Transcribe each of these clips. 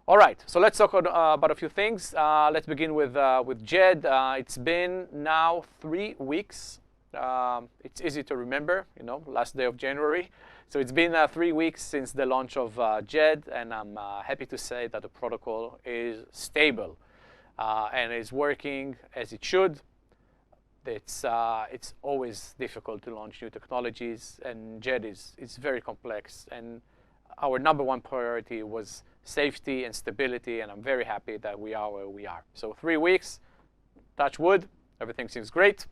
All right, so let's talk about a few things. Let's begin with JED. It's been now 3 weeks. It's easy to remember, last day of January. So it's been 3 weeks since the launch of JED, and I'm happy to say that the protocol is stable and is working as it should. It's always difficult to launch new technologies, and JED is very complex. And our number one priority was safety and stability, and I'm very happy that we are where we are. So 3 weeks, touch wood, everything seems great.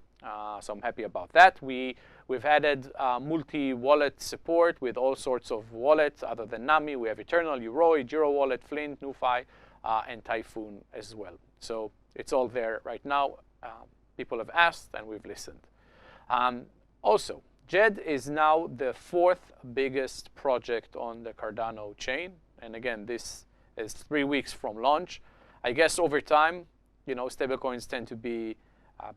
So I'm happy about that. We've added multi-wallet support with all sorts of wallets other than Nami. We have Eternal, Yoroi, Giro Wallet, Flint, NuFi, and Typhoon as well. So it's all there right now. People have asked, and we've listened. Also, JED is now the 4th biggest project on the Cardano chain. And again, this is 3 weeks from launch. I guess over time, stablecoins tend to be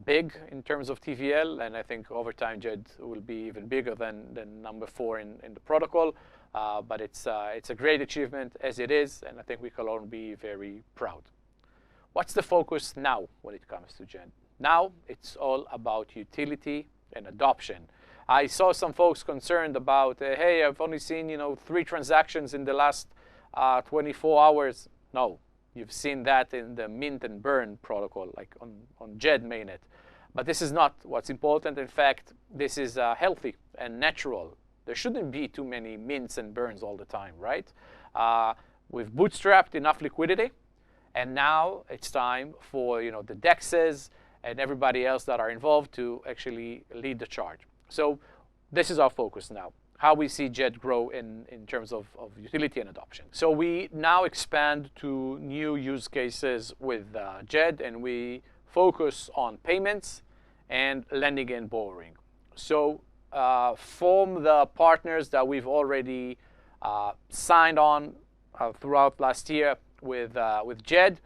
big in terms of TVL, and I think over time JED will be even bigger than number 4 in the protocol. But it's a great achievement as it is, and I think we can all be very proud. What's the focus now when it comes to JED? Now it's all about utility and adoption. I saw some folks concerned about, hey, I've only seen 3 transactions in the last 24 hours. No, you've seen that in the mint and burn protocol, like on JED mainnet. But this is not what's important. In fact, this is healthy and natural. There shouldn't be too many mints and burns all the time, right? We've bootstrapped enough liquidity, and now it's time for the DEXs and everybody else that are involved to actually lead the charge. So this is our focus now, how we see JED grow in terms of utility and adoption. So we now expand to new use cases with JED, and we focus on payments and lending and borrowing. So from the partners that we've already signed on throughout last year with JED,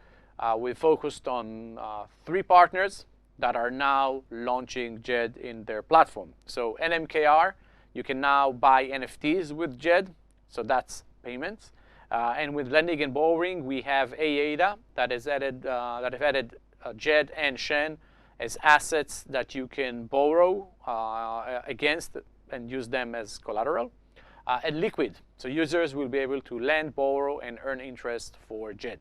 we focused on 3 partners that are now launching JED in their platform. So NMKR, you can now buy NFTs with JED, so that's payments. And with lending and borrowing, we have AADA that have added JED and Shen as assets that you can borrow against and use them as collateral. And Liquid, so users will be able to lend, borrow, and earn interest for JED.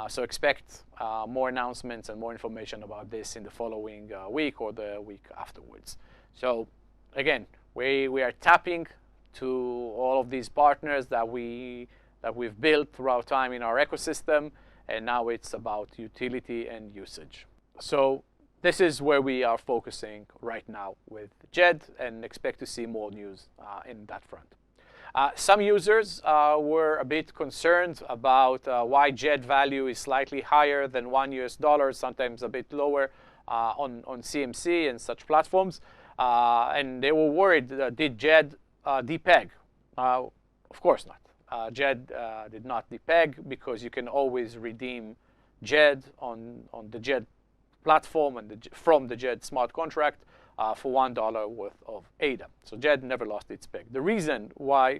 So expect more announcements and more information about this in the following week or the week afterwards. So again, we are tapping to all of these partners that we've built throughout time in our ecosystem, and now it's about utility and usage. So this is where we are focusing right now with JED, and expect to see more news in that front. Some users were a bit concerned about why JED value is slightly higher than $1, sometimes a bit lower on CMC and such platforms. And they were worried, did JED depeg? Of course not. JED did not depeg, because you can always redeem JED on the JED platform and from the JED smart contract for $1 worth of ADA. So JED never lost its peg. The reason why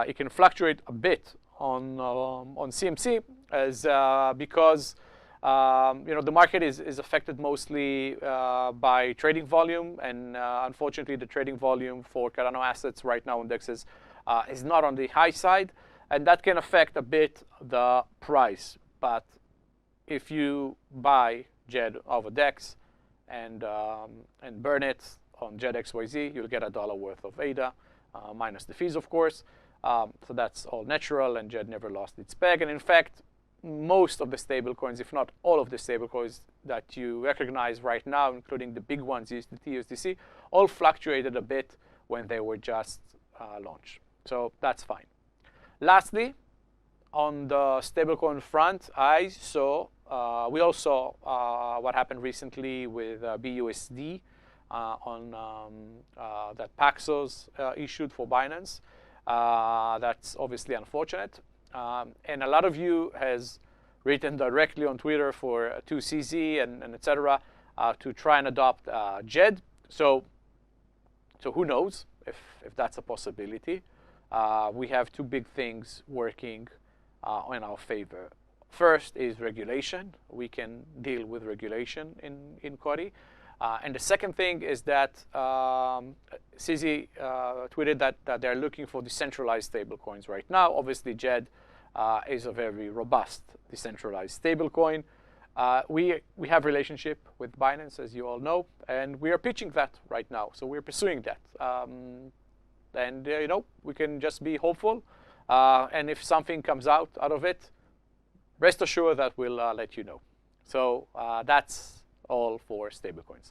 it can fluctuate a bit on CMC is because the market is affected mostly by trading volume, and unfortunately the trading volume for Cardano assets right now indexes is not on the high side, and that can affect a bit the price. But if you buy JED over DEX and burn it on JED XYZ, you'll get $1 worth of ADA, minus the fees, of course. So that's all natural, and JED never lost its peg. And in fact, most of the stablecoins, if not all of the stablecoins that you recognize right now, including the big ones, USDT, USDC, all fluctuated a bit when they were just launched. So that's fine. Lastly, on the stablecoin front, we all saw what happened recently with BUSD on that Paxos issued for Binance. That's obviously unfortunate. And a lot of you has written directly on Twitter for 2CZ and etc. To try and adopt JED. So who knows if that's a possibility. We have 2 big things working in our favor. First is regulation. We can deal with regulation in Coti. And the second thing is that CZ tweeted that they're looking for decentralized stablecoins right now. Obviously, JED is a very robust decentralized stablecoin. We have relationship with Bainance, as you all know, and we are pitching that right now. So we're pursuing that. And you know, we can just be hopeful. And if something comes out of it, rest assured that we'll let you know. So that's all for stablecoins.